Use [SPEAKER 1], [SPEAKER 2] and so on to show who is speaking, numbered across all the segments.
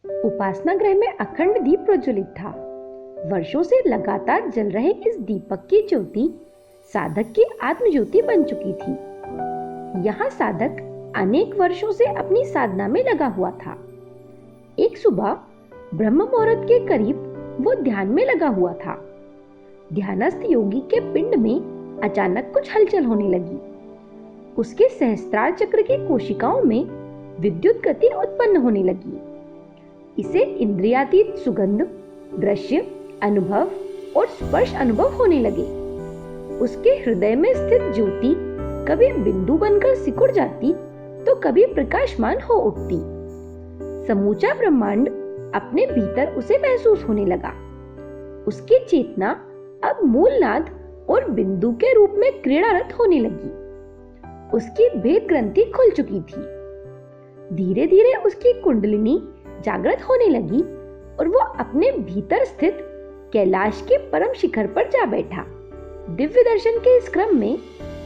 [SPEAKER 1] उपासना गृह में अखंड दीप प्रज्वलित था। वर्षों से लगातार जल रहे इस दीपक की ज्योति साधक की आत्म ज्योति बन चुकी थी। यहाँ साधक अनेक वर्षों से अपनी साधना में लगा हुआ था। एक सुबह ब्रह्म मुहूर्त के करीब वो ध्यान में लगा हुआ था। ध्यानस्थ योगी के पिंड में अचानक कुछ हलचल होने लगी। उसके सहस्त्रार चक्र की कोशिकाओं में विद्युत गति उत्पन्न होने लगी। इसे इंद्रियातीत सुगंध, दृश्य अनुभव और स्पर्श अनुभव होने लगे। उसके हृदय में स्थित ज्योति कभी बिंदु बनकर सिकुड़ जाती तो कभी प्रकाशमान हो उठती। समूचा ब्रह्मांड अपने भीतर उसे महसूस होने लगा। उसकी चेतना अब मूल नाद और बिंदु के रूप में क्रीड़ारत होने लगी। उसकी भेद ग्रंथि खुल चुकी थी। धीरे धीरे उसकी कुंडलिनी जागृत होने लगी और वो अपने भीतर स्थित कैलाश के परम शिखर पर जा बैठा। दिव्य दर्शन के इस क्रम में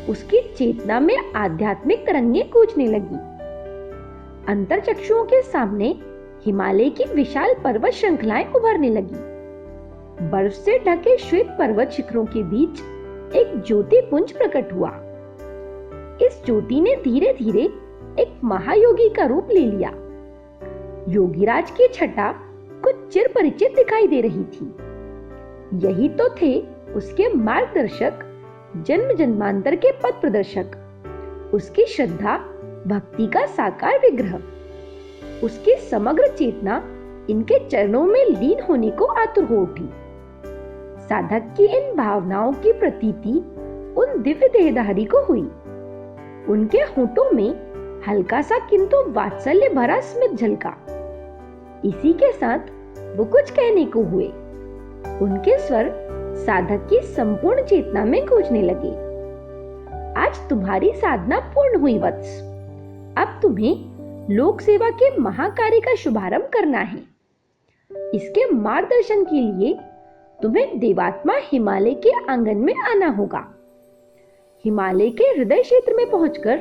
[SPEAKER 1] उसकी चेतना में आध्यात्मिक तरंगें गूंजने लगी। अंतरचक्षुओं के सामने हिमालय की विशाल पर्वत श्रृंखलाएं उभरने लगी। बर्फ से ढके श्वेत पर्वत शिखरों के बीच एक ज्योति पुंज प्रकट हुआ। इस ज्योति ने धीरे धीरे एक महायोगी का रूप ले लिया। योगीराज की छटा कुछ चिर परिचित दिखाई दे रही थी। यही तो थे उसके मार्गदर्शक, जन्म जन्मांतर के पथ प्रदर्शक, उसकी श्रद्धा भक्ति का साकार विग्रह। उसकी समग्र चेतना इनके चरणों में लीन होने को आतुर हो उठी। साधक की इन भावनाओं की प्रतीति उन दिव्य देहधारी को हुई। उनके होठों में हल्का सा किंतु वात्सल्य भरा स्मित झलका। इसी के साथ वो कुछ कहने को हुए। उनके स्वर साधक की संपूर्ण चेतना में गूंजने लगे। आज तुम्हारी साधना पूर्ण हुई वत्स। अब तुम्हें लोक सेवा के महाकार्य का शुभारंभ करना है। इसके मार्गदर्शन के लिए तुम्हें देवात्मा हिमालय के आंगन में आना होगा। हिमालय के हृदय क्षेत्र में पहुंचकर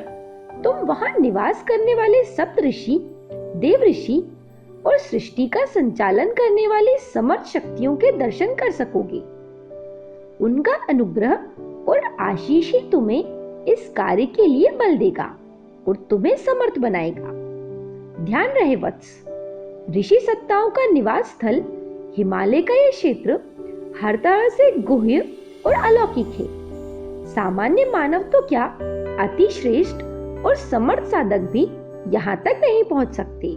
[SPEAKER 1] तुम वहां निवास करने वाले सप्त ऋषि, देव ऋषि और सृष्टि का संचालन करने वाली समर्थ शक्तियों के दर्शन कर सकोगे। उनका अनुग्रह और आशीष ही तुम्हें इस कार्य के लिए बल देगा और तुम्हें समर्थ बनाएगा। ध्यान रहे वत्स, ऋषि सत्ताओं का निवास स्थल हिमालय का यह क्षेत्र हर तरह से गुह्य और अलौकिक है। सामान्य मानव तो क्या, अति श्रेष्ठ और समर्थ साधक भी यहाँ तक नहीं पहुँच सकते।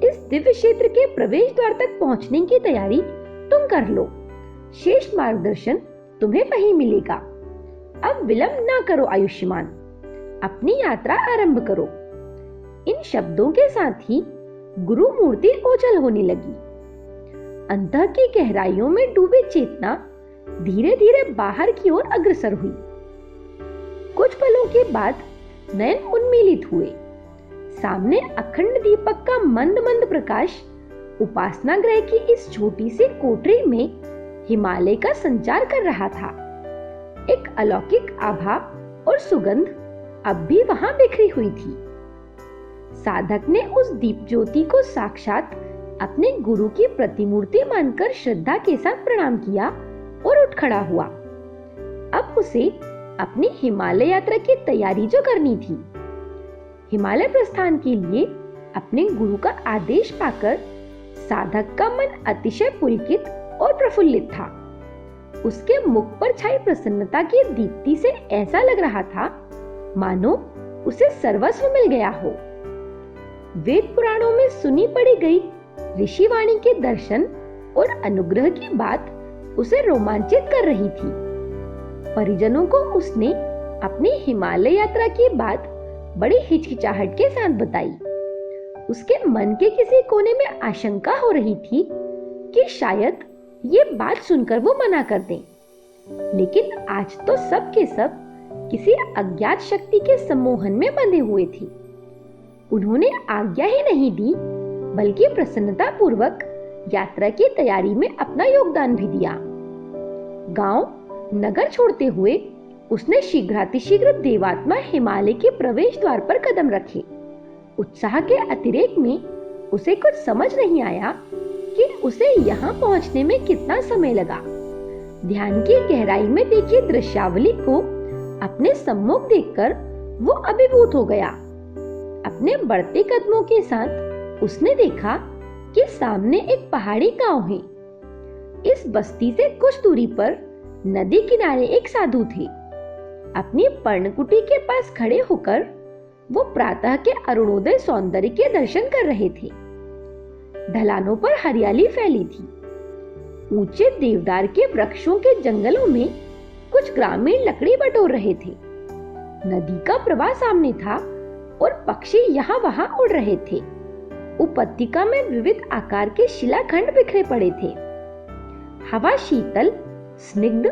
[SPEAKER 1] इस दिव्य क्षेत्र के प्रवेश द्वार तक पहुँचने की तैयारी तुम कर लो। शेष मार्गदर्शन तुम्हें वहीं मिलेगा। अब विलंब ना करो आयुष्मान, अपनी यात्रा आरंभ करो। इन शब्दों के साथ ही गुरु मूर्ति ओझल होने लगी। अंतः की गहराइयों में डूबी चेतना धीरे धीरे बाहर की ओर अग्रसर हुई। कुछ पलों के बाद नयन उन्मीलित हुए। सामने अखंड दीपक का मंद मंद प्रकाश उपासना गृह की इस छोटी सी कोठरी में हिमालय का संचार कर रहा था। एक अलौकिक आभा और सुगंध अब भी वहां बिखरी हुई थी। साधक ने उस दीप ज्योति को साक्षात अपने गुरु की प्रतिमूर्ति मानकर श्रद्धा के साथ प्रणाम किया और उठ खड़ा हुआ। अब उसे अपनी हिमालय यात्रा की तैयारी जो करनी थी। हिमालय प्रस्थान के लिए अपने गुरु का आदेश पाकर साधक का मन अतिशय पुलकित और प्रफुल्लित था। उसके मुख पर छाई प्रसन्नता की दीप्ति से ऐसा लग रहा था मानो उसे सर्वस्व मिल गया हो। वेद पुराणों में सुनी पड़ी गई ऋषि वाणी के दर्शन और अनुग्रह की बात उसे रोमांचित कर रही थी। परिजनों को उसने अपनी हिमालय यात्रा की बात बड़ी हिचकिचाहट के साथ बताई। उसके मन के किसी कोने में आशंका हो रही थी कि शायद ये बात सुनकर वो मना कर दें, लेकिन आज तो सब के सब किसी अज्ञात शक्ति के सम्मोहन में बंधे हुए थे। उन्होंने आज्ञा ही नहीं दी, बल्कि प्रसन्नता पूर्वक यात्रा की तैयारी में अपना योगदान भी दिया। गांव नगर छोड़ते हुए उसने शीघ्रातिशीघ्र देवात्मा हिमालय के प्रवेश द्वार पर कदम रखे। उत्साह के अतिरेक में उसे कुछ समझ नहीं आया कि उसे यहाँ पहुँचने में कितना समय लगा। ध्यान की गहराई में देखी दृश्यावली को अपने सम्मुख देखकर वो अभिभूत हो गया। अपने बढ़ते कदमों के साथ उसने देखा कि सामने एक पहाड़ी गांव है। इस बस्ती से कुछ दूरी पर नदी किनारे एक साधु थे। अपनी पर्णकुटी के पास खड़े होकर वो प्रातः के अरुणोदय सौंदर्य के दर्शन कर रहे थे। ढलानों पर हरियाली फैली थी। ऊंचे देवदार के वृक्षों के जंगलों में कुछ ग्रामीण लकड़ी बटोर रहे थे। नदी का प्रवाह सामने था और पक्षी यहाँ वहां उड़ रहे थे। उपत्यका में विविध आकार के शिलाखंड बिखरे पड़े थे। हवा शीतल, स्निग्ध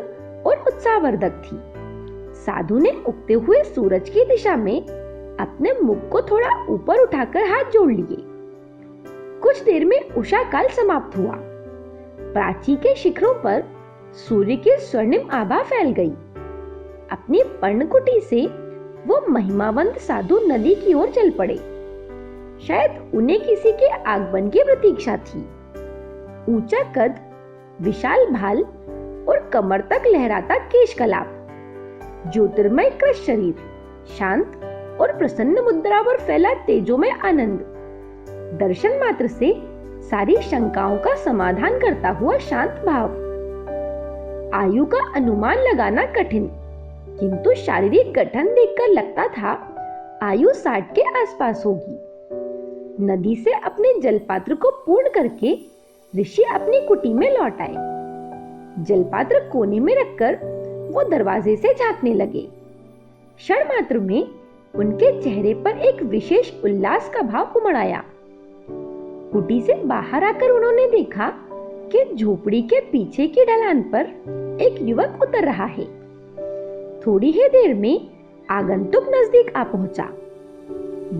[SPEAKER 1] और उत्साहवर्धक थी। साधु ने उगते हुए सूरज की दिशा में अपने मुख को थोड़ा ऊपर उठाकर हाथ जोड़ लिए। कुछ देर में उषा काल समाप्त हुआ। प्राची के शिखरों पर सूर्य की स्वर्णिम आभा फैल गई। अपनी पर्णकुटी से वो महिमावंत साधु नदी की ओर चल पड़े। शायद उन्हें किसी के आगमन की प्रतीक्षा थी। ऊंचा कद, विशाल भाल और कमर तक लहराता केशकलाप, ज्योतिर्मय कृश शरीर, शांत और प्रसन्न मुद्रा पर फैला तेजोमय आनंद, दर्शन मात्र से सारी शंकाओं का समाधान करता हुआ शांत भाव। आयु का अनुमान लगाना कठिन, किंतु शारीरिक गठन देखकर लगता था आयु 60 के आसपास होगी। नदी से अपने जलपात्र को पूर्ण करके ऋषि अपनी कुटी में लौट आए। जलपात्र कोने में रखकर वो दरवाजे से झांकने लगे। क्षण मात्र में उनके चेहरे पर एक विशेष उल्लास का भाव उमड़ आया। कुटी से बाहर आकर उन्होंने देखा कि झोपड़ी के पीछे की ढलान पर एक युवक उतर रहा है। थोड़ी ही देर में आगंतुक नजदीक आ पहुंचा।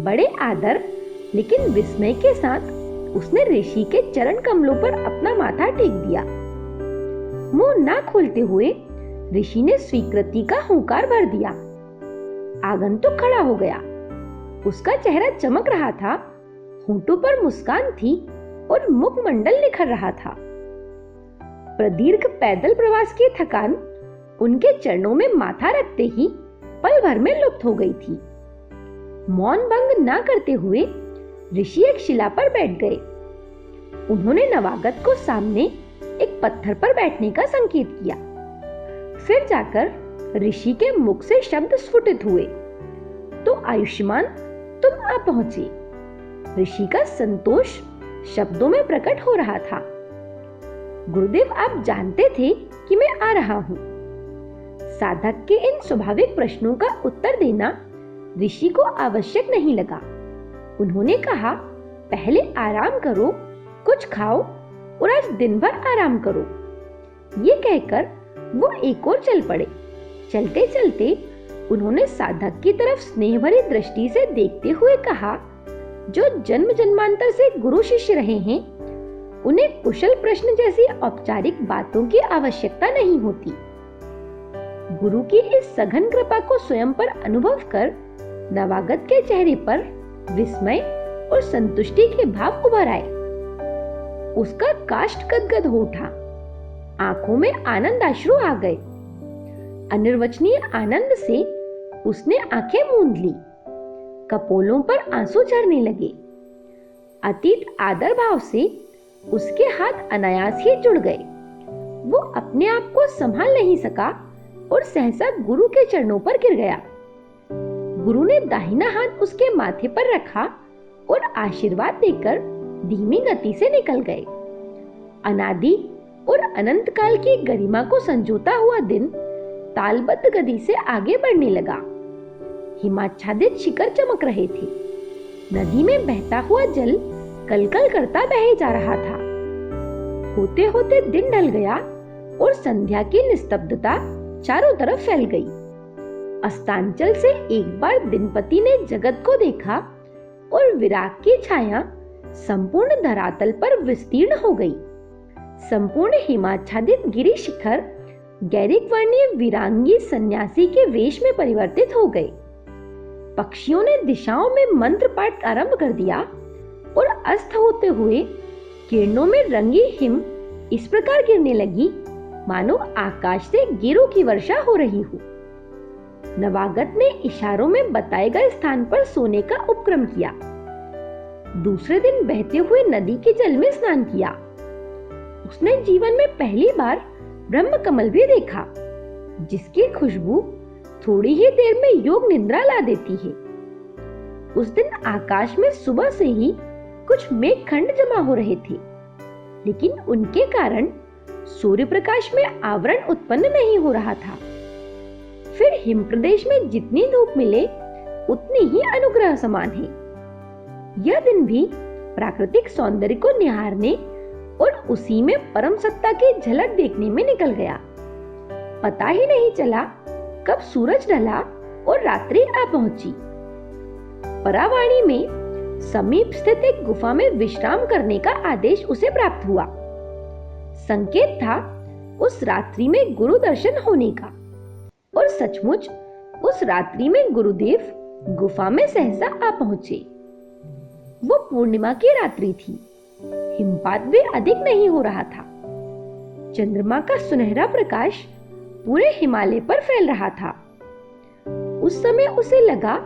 [SPEAKER 1] बड़े आदर लेकिन विस्मय के साथ उसने ऋषि के चरण कमलों पर अपना माथा टेक दिया। मुंह ना खोलते हुए ऋषि ने स्वीकृति का हुंकार भर दिया। आगंतुक खड़ा हो गया। उसका चेहरा चमक रहा था, होंठों पर मुस्कान थी और मुखमंडल निखर रहा था। प्रदीर्घ पैदल प्रवास की थकान उनके चरणों में माथा रखते ही पल भर में लुप्त हो गई थी। मौन भंग ना करते हुए ऋषि एक शिला पर बैठ गए। उन्होंने नवागत को सामने एक पत्थर पर बैठने का संकेत किया। फिर जाकर ऋषि के मुख से शब्द स्फुटित हुए, तो आयुष्मान तुम आ पहुंचे। ऋषि का संतोष शब्दों में प्रकट हो रहा था। गुरुदेव, आप जानते थे कि मैं आ रहा हूं। साधक के इन स्वाभाविक प्रश्नों का उत्तर देना ऋषि को आवश्यक नहीं लगा। उन्होंने कहा, पहले आराम करो, कुछ खाओ और आज दिन भर आराम करो। ये कहकर वो एक और चल पड़े। चलते चलते उन्होंने साधक की तरफ स्नेह भरी दृष्टि से देखते हुए कहा, जो जन्म जन्मांतर से गुरु शिष्य रहे हैं, उन्हें कुशल प्रश्न जैसी औपचारिक बातों की आवश्यकता नहीं होती। गुरु की इस सघन कृपा को स्वयं पर अनुभव कर नवागत के चेहरे पर विस्मय और संतुष्टि के भाव उभर आए। उसका काष्ठ गदगद हो उठा। आंखों में आनंद अश्रु आ गए। अनिर्वचनीय आनंद से उसने आंखें मूंद ली। कपोलों पर आंसू झरने लगे। अतीत आदर भाव से उसके हाथ अनायास ही जुड़ गए। वो अपने आप को संभाल नहीं सका और सहसा गुरु के चरणों पर गिर गया। गुरु ने दाहिना हाथ उसके माथे पर रखा और आशीर्वाद देकर धीमी गति से निकल गए। अनादि और अनंत काल की गरिमा को संजोता हुआ दिन तालबद्ध गति से आगे बढ़ने लगा। हिमाच्छादित शिखर चमक रहे थे। नदी में बहता हुआ जल कलकल करता बहे जा रहा था। होते होते दिन ढल गया और संध्या की निस्तब्धता चारों तरफ फैल गई। अस्तांचल से एक बार दिनपति ने जगत को देखा और विराग की छाया संपूर्ण धरातल पर विस्तीर्ण हो गई। संपूर्ण हिमाच्छादित गिरि शिखर गैरिक वर्णीय विरांगी सन्यासी के वेश में परिवर्तित हो गए। पक्षियों ने दिशाओं में मंत्र पाठ आरंभ कर दिया और अस्त होते हुए किरणों में रंगी हिम इस प्रकार गिरने लगी मानो आकाश से गिरों की वर्षा हो रही हो। नवागत ने इशारों में बताए गए स्थान पर सोने का उपक्रम किया। दूसरे दिन बहते हुए नदी के जल में स्नान किया। उसने जीवन में पहली बार ब्रह्म कमल भी देखा, जिसकी खुशबू थोड़ी ही देर में योग निद्रा ला देती है। उस दिन आकाश में सुबह से ही कुछ मेघखंड जमा हो रहे थे, लेकिन उनके कारण सूर्य प्रकाश में आवरण उत्पन्न नहीं हो रहा था। फिर हिम प्रदेश में जितनी धूप मिले उतनी ही अनुग्रह समान है। यह दिन भी प्राकृतिक सौंदर्य को निहारने और उसी में परम सत्ता की झलक देखने में निकल गया। पता ही नहीं चला कब सूरज ढला और रात्रि आ पहुंची। परावाणी में समीप स्थित एक गुफा में विश्राम करने का आदेश उसे प्राप्त हुआ। संकेत था उस रात्रि में गुरु दर्शन होने का, और सचमुच उस रात्रि में गुरुदेव गुफा में सहसा आ पहुंचे। वो पूर्णिमा की रात्रि थी। हिमपात भी अधिक नहीं हो रहा था। चंद्रमा का सुनहरा प्रकाश पूरे हिमालय पर फैल रहा था। उस समय उसे लगा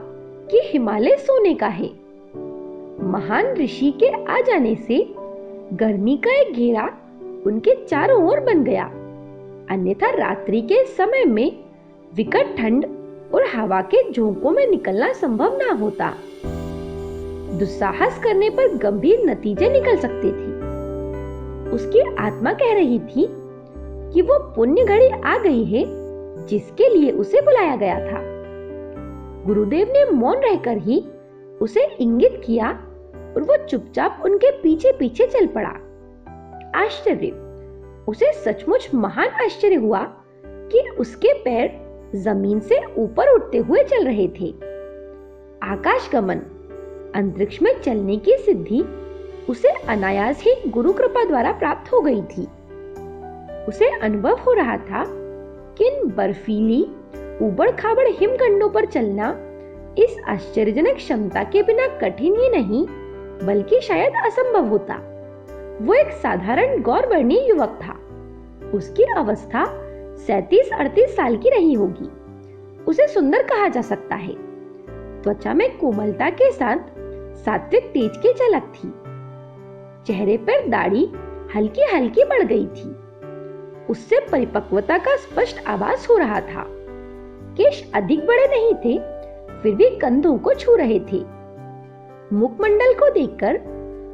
[SPEAKER 1] कि हिमालय सोने का है। महान ऋषि के आ जाने से गर्मी का एक घेरा उनके चारों ओर बन गया, अन्यथा रात्रि के समय में विकट ठंड और हवा के झोंकों में निकलना संभव ना होता। दुस्साहस करने पर गंभीर नतीजे निकल सकते थे। उसकी आत्मा कह रही थी कि वो पुण्य घड़ी आ गई है जिसके लिए उसे बुलाया गया था। गुरुदेव ने मौन रहकर ही उसे इंगित किया और वो चुपचाप उनके पीछे पीछे चल पड़ा। आश्चर्य, उसे सचमुच महान आश्चर्य हुआ कि उसके पैर जमीन से ऊपर उठते हुए चल रहे थे। आकाश गमन, अंतरिक्ष में चलने की सिद्धि उसे अनायास ही गुरु कृपा द्वारा प्राप्त हो गई थी। उसे अनुभव हो रहा था कि इन बर्फीली उबड़ खाबड़ हिमखंडों पर चलना इस आश्चर्यजनक क्षमता के बिना कठिन ही नहीं बल्कि शायद असंभव होता। वो एक साधारण गौरवर्णीय युवक था। उसकी अवस्था 37-38 साल की रही होगी। उसे सुंदर कहा जा सकता है। त्वचा में कोमलता के साथ सात्विक तेज की झलक थी। चेहरे पर दाढ़ी हल्की हल्की बढ़ गई थी। उससे परिपक्वता का स्पष्ट आभास हो रहा था। केश अधिक बड़े नहीं थे, फिर भी कंधों को छू रहे थे। मुखमंडल को देखकर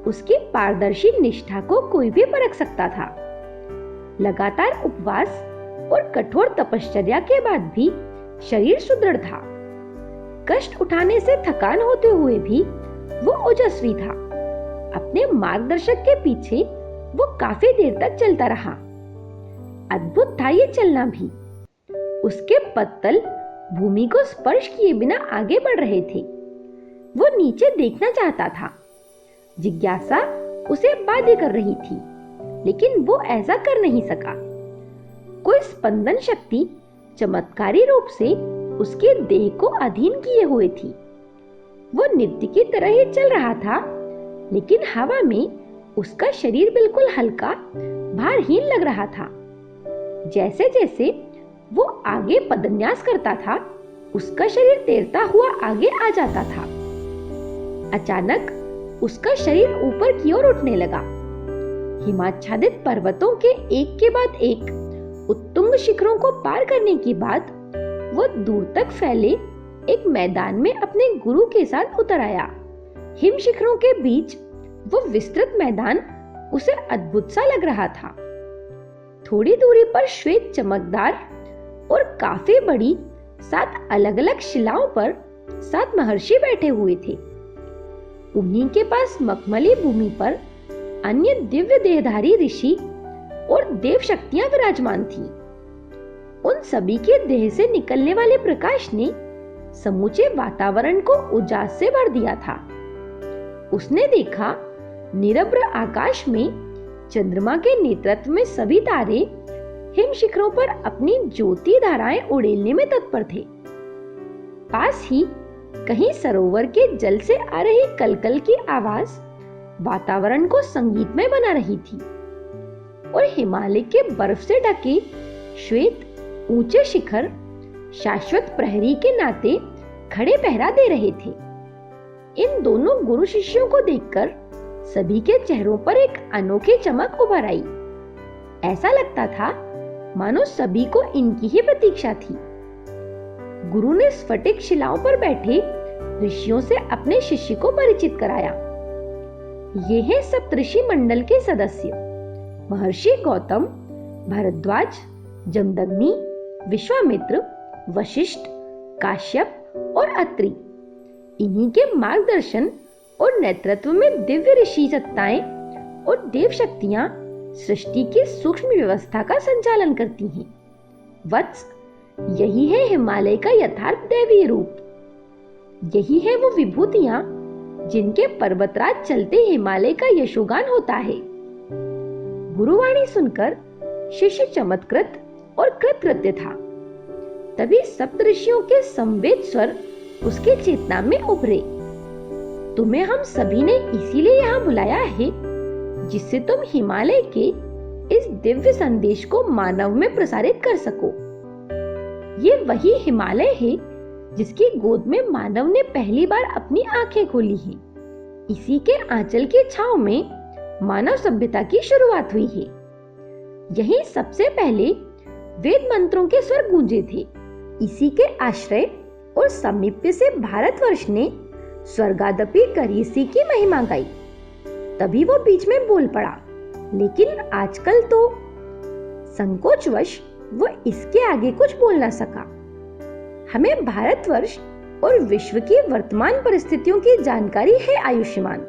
[SPEAKER 1] उसकी पारदर्शी निष्ठा को कोई भी परख सकता था। लगातार उपवास और कठोर तपश्चर्या के बाद भी शरीर सुदृढ़ था। कष्ट उठाने से थकान होते हुए भी वो ओजस्वी था। अपने मार्गदर्शक के पीछे वो काफी देर तक चलता रहा। अद्भुत था ये चलना भी। उसके पत्तल भूमि को स्पर्श किए बिना आगे बढ़ रहे थे। वो नीचे देखना चाहता था। जिज्ञासा उसे बाध्य कर रही थी, लेकिन वो ऐसा कर नहीं सका। कोई स्पंदन शक्ति चमत्कारी रूप से उसके देह को अधीन किए हुए थी। वो नित्य की तरह ही चल रहा था, लेकिन हवा में उसका शरीर बिल्कुल हल्का, भारहीन लग रहा था। जैसे जैसे वो आगे पदन्यास करता था, उसका शरीर तैरता हुआ आगे आ जाता था। अचानक उसका शरीर ऊपर की ओर उठने लगा। हिमाच्छादित पर्वतों के एक के बाद एक उत्तुंग शिखरों को पार करने के बाद वो दूर तक फैले एक मैदान में अपने गुरु के साथ उतर आया। हिम शिखरों के बीच वो विस्तृत मैदान उसे अद्भुत सा लग रहा था। थोड़ी दूरी पर श्वेत चमकदार और काफी बड़ी 7 अलग-अलग शिलाओं पर 7 महर्षि बैठे हुए थे। उन्हीं के पास मखमली भूमि पर अन्य दिव्य देहधारी ऋषि और देव शक्तियां विराजमान थी। उन सभी के देह से निकलने वाले प्रकाश ने समूचे वातावरण को उजास से भर दिया था। उसने देखा निरभ्र आकाश में चंद्रमा के नेतृत्व में सभी तारे हिम शिखरों पर अपनी ज्योति धाराएं उड़ेलने में तत्पर थे। पास ही कहीं सरोवर के जल से आ रही कलकल की आवाज वातावरण को संगीतमय बना रही थी और हिमालय के बर्फ से ढके श्वेत ऊंचे शिखर शाश्वत प्रहरी के नाते खड़े पहरा दे रहे थे। इन दोनों गुरु शिष्यों को देखकर सभी के चेहरों पर एक अनोखी चमक उभर आई। ऐसा लगता था मानो सभी को इनकी ही प्रतीक्षा थी। गुरु ने स्फटिक शिलाओं पर बैठे ऋषियों से अपने शिष्य को परिचित कराया। ये है सप्तऋषि मंडल के सदस्य महर्षि गौतम, भरद्वाज, जमदग्नि, विश्वामित्र, वशिष्ठ, काश्यप और अत्रि। इन्हीं के मार्गदर्शन और नेतृत्व में दिव्य ऋषि सत्ताएं और देव शक्तियां सृष्टि की सूक्ष्म व्यवस्था का संचालन करती हैं। वत्स, यही है हिमालय का यथार्थ दैवीय रूप। यही है वो विभूतियां जिनके पर्वतराज चलते हिमालय का यशोगान होता है। गुरुवाणी सुनकर शिष्य चमत्कृत और कृतकृत्य था। तभी सप्तऋषियों के संवेद स्वर उसके चेतना में उभरे। तुम्हें हम सभी ने इसीलिए यहाँ बुलाया है जिससे तुम हिमालय के इस दिव्य संदेश को मानव में प्रसारित कर सको। ये वही हिमालय है जिसकी गोद में मानव ने पहली बार अपनी आंखें खोली हैं। इसी के आंचल की छांव में मानव सभ्यता की शुरुआत हुई है। यही सबसे पहले वेद मंत्रों के स्वर गूंजे थे। इसी के आश्रय और समीप्य से भारतवर्ष ने स्वर्गादपि करीसी की महिमा गाई। तभी वो बीच में बोल पड़ा, लेकिन आजकल तो संकोचवश वो इसके आगे कुछ बोल ना सका। हमें भारतवर्ष और विश्व की वर्तमान परिस्थितियों की जानकारी है आयुष्मान।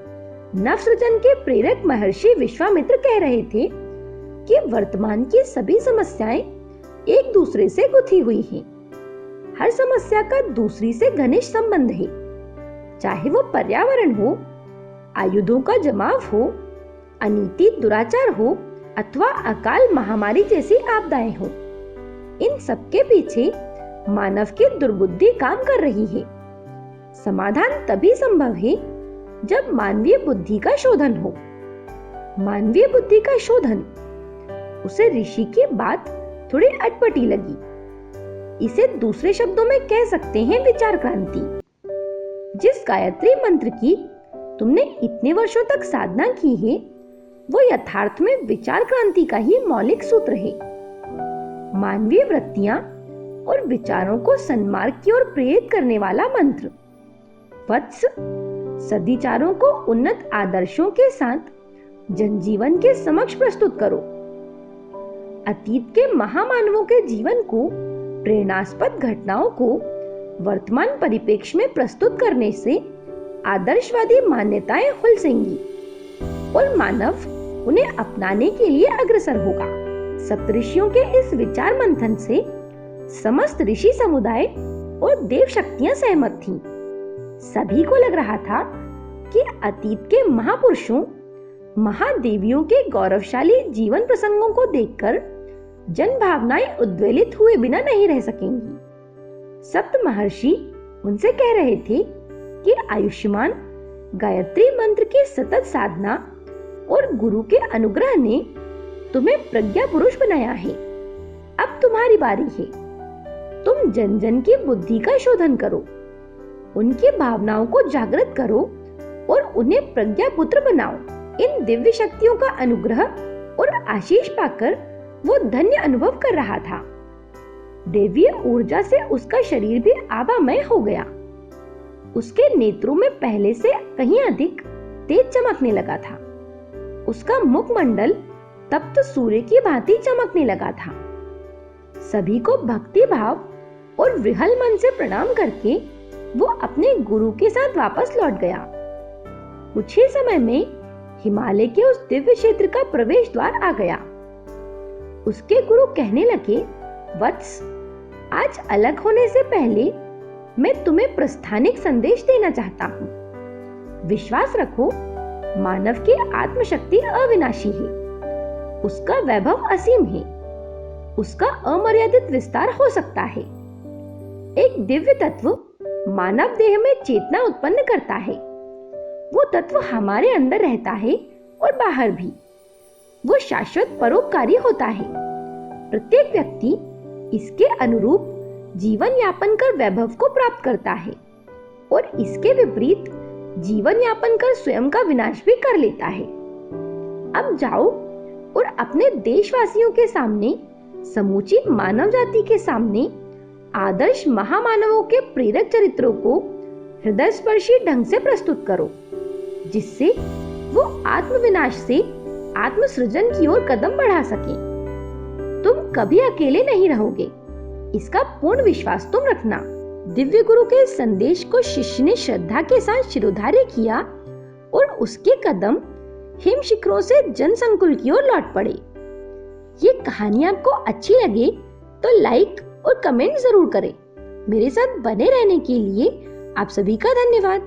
[SPEAKER 1] नवसृजन के प्रेरक महर्षि विश्वामित्र कह रहे थे कि वर्तमान की सभी समस्याएं एक दूसरे से गुथी हुई हैं। हर समस्या का दूसरी से घनिष्ठ संबंध है, चाहे वो पर्यावरण हो, आयुधों का जमाव हो, अनीति दुराचार हो अथवा अकाल महामारी जैसी आपदाएं हो। इन सबके पीछे मानव की दुर्बुद्धि काम कर रही है। समाधान तभी संभव है जब मानवीय बुद्धि का शोधन हो। मानवीय बुद्धि का शोधन, उसे ऋषि की बात थोड़ी अटपटी लगी। इसे दूसरे शब्दों में कह सकते हैं विचार क्रांति। जिस गायत्री मंत्र की तुमने इतने वर्षों तक साधना की है, वो यथार्थ में विचार क्रांति का ही मौलिक सूत्र है। मानवीय वृत्तियां और विचारों को सन्मार्ग की ओर प्रेरित करने वाला मंत्र। वत्स, सदिचारों को उन्नत आदर्शों के साथ जनजीवन के समक्ष प्रस्तुत करो। अतीत के महामानवों के जीवन को, प्रेरणास्पद घटनाओं को वर्तमान परिप्रेक्ष्य में प्रस्तुत करने से आदर्शवादी मान्यताएं खुलसेंगी और मानव उन्हें अपनाने के लिए अग्रसर होगा। सप्तऋषियों के इस विचार मंथन से समस्त ऋषि समुदाय और देव शक्तियां सहमत थीं। सभी को लग रहा था कि अतीत के महापुरुषों, महादेवियों के गौरवशाली जीवन प्रसंगों को देखकर जन भावनाएं उद्वेलित हुए बिना नहीं रह सकेंगी। सप्त महर्षि उनसे कह रहे थे कि आयुष्मान, गायत्री मंत्र की सतत साधना और गुरु के अनुग्रह ने तुम्हें प्रज्ञा पुरुष बनाया है। अब तुम्हारी बारी है। तुम जन जन की बुद्धि का शोधन करो, उनकी भावनाओं को जागृत करो और उन्हें प्रज्ञा पुत्र बनाओ। इन दिव्य शक्तियों का अनुग्रह और आशीष पाकर वो धन्य अनुभव कर रहा था। देवीय ऊर्जा से उसका शरीर भी आभामय हो गया। उसके नेत्रों में पहले से कहीं अधिक तेज चमकने लगा था। उसका मुखमंडल तप्त सूर्य की भांति चमकने लगा था। सभी को भक्ति भाव और विहल मन से प्रणाम करके वो अपने गुरु के साथ वापस लौट गया। कुछ ही समय में हिमालय के उस दिव्य क्षेत्र का प्रवेश द्वार आ गया। उसके गुरु कहने लगे, वत्स, आज अलग होने से पहले मैं तुम्हें प्रस्थानिक संदेश देना चाहता हूँ। विश्वास रखो, मानव की आत्मशक्ति अविनाशी है। उसका वैभव असीम है। उसका अमर्यादित विस्तार हो सकता है। एक दिव्य तत्व मानव देह में चेतना उत्पन्न करता है। वो तत्व हमारे अंदर रहता है और बाहर भी। वो शाश्वत परोपकारी होता है। प्रत्येक व्यक्ति इसके अनुरूप जीवन यापन कर वैभव को प्राप्त करता है और इसके विपरीत जीवन यापन कर स्वयं का विनाश भी कर लेता है। अब जाओ और अपने देशवासियों के सामने, समूची मानव जाति के सामने आदर्श महामानवों के प्रेरक चरित्रों को हृदयस्पर्शी ढंग से प्रस्तुत करो, जिससे वो आत्मविनाश से आत्मसृजन की ओर कदम बढ़ा सके। तुम कभी अकेले नहीं रहोगे, इसका पूर्ण विश्वास तुम रखना। दिव्य गुरु के संदेश को शिष्य ने श्रद्धा के साथ शिरोधार्य किया और उसके कदम हिम शिखरों से जन संकुल की ओर लौट पड़े। ये कहानी आपको अच्छी लगे तो लाइक और कमेंट जरूर करें। मेरे साथ बने रहने के लिए आप सभी का धन्यवाद।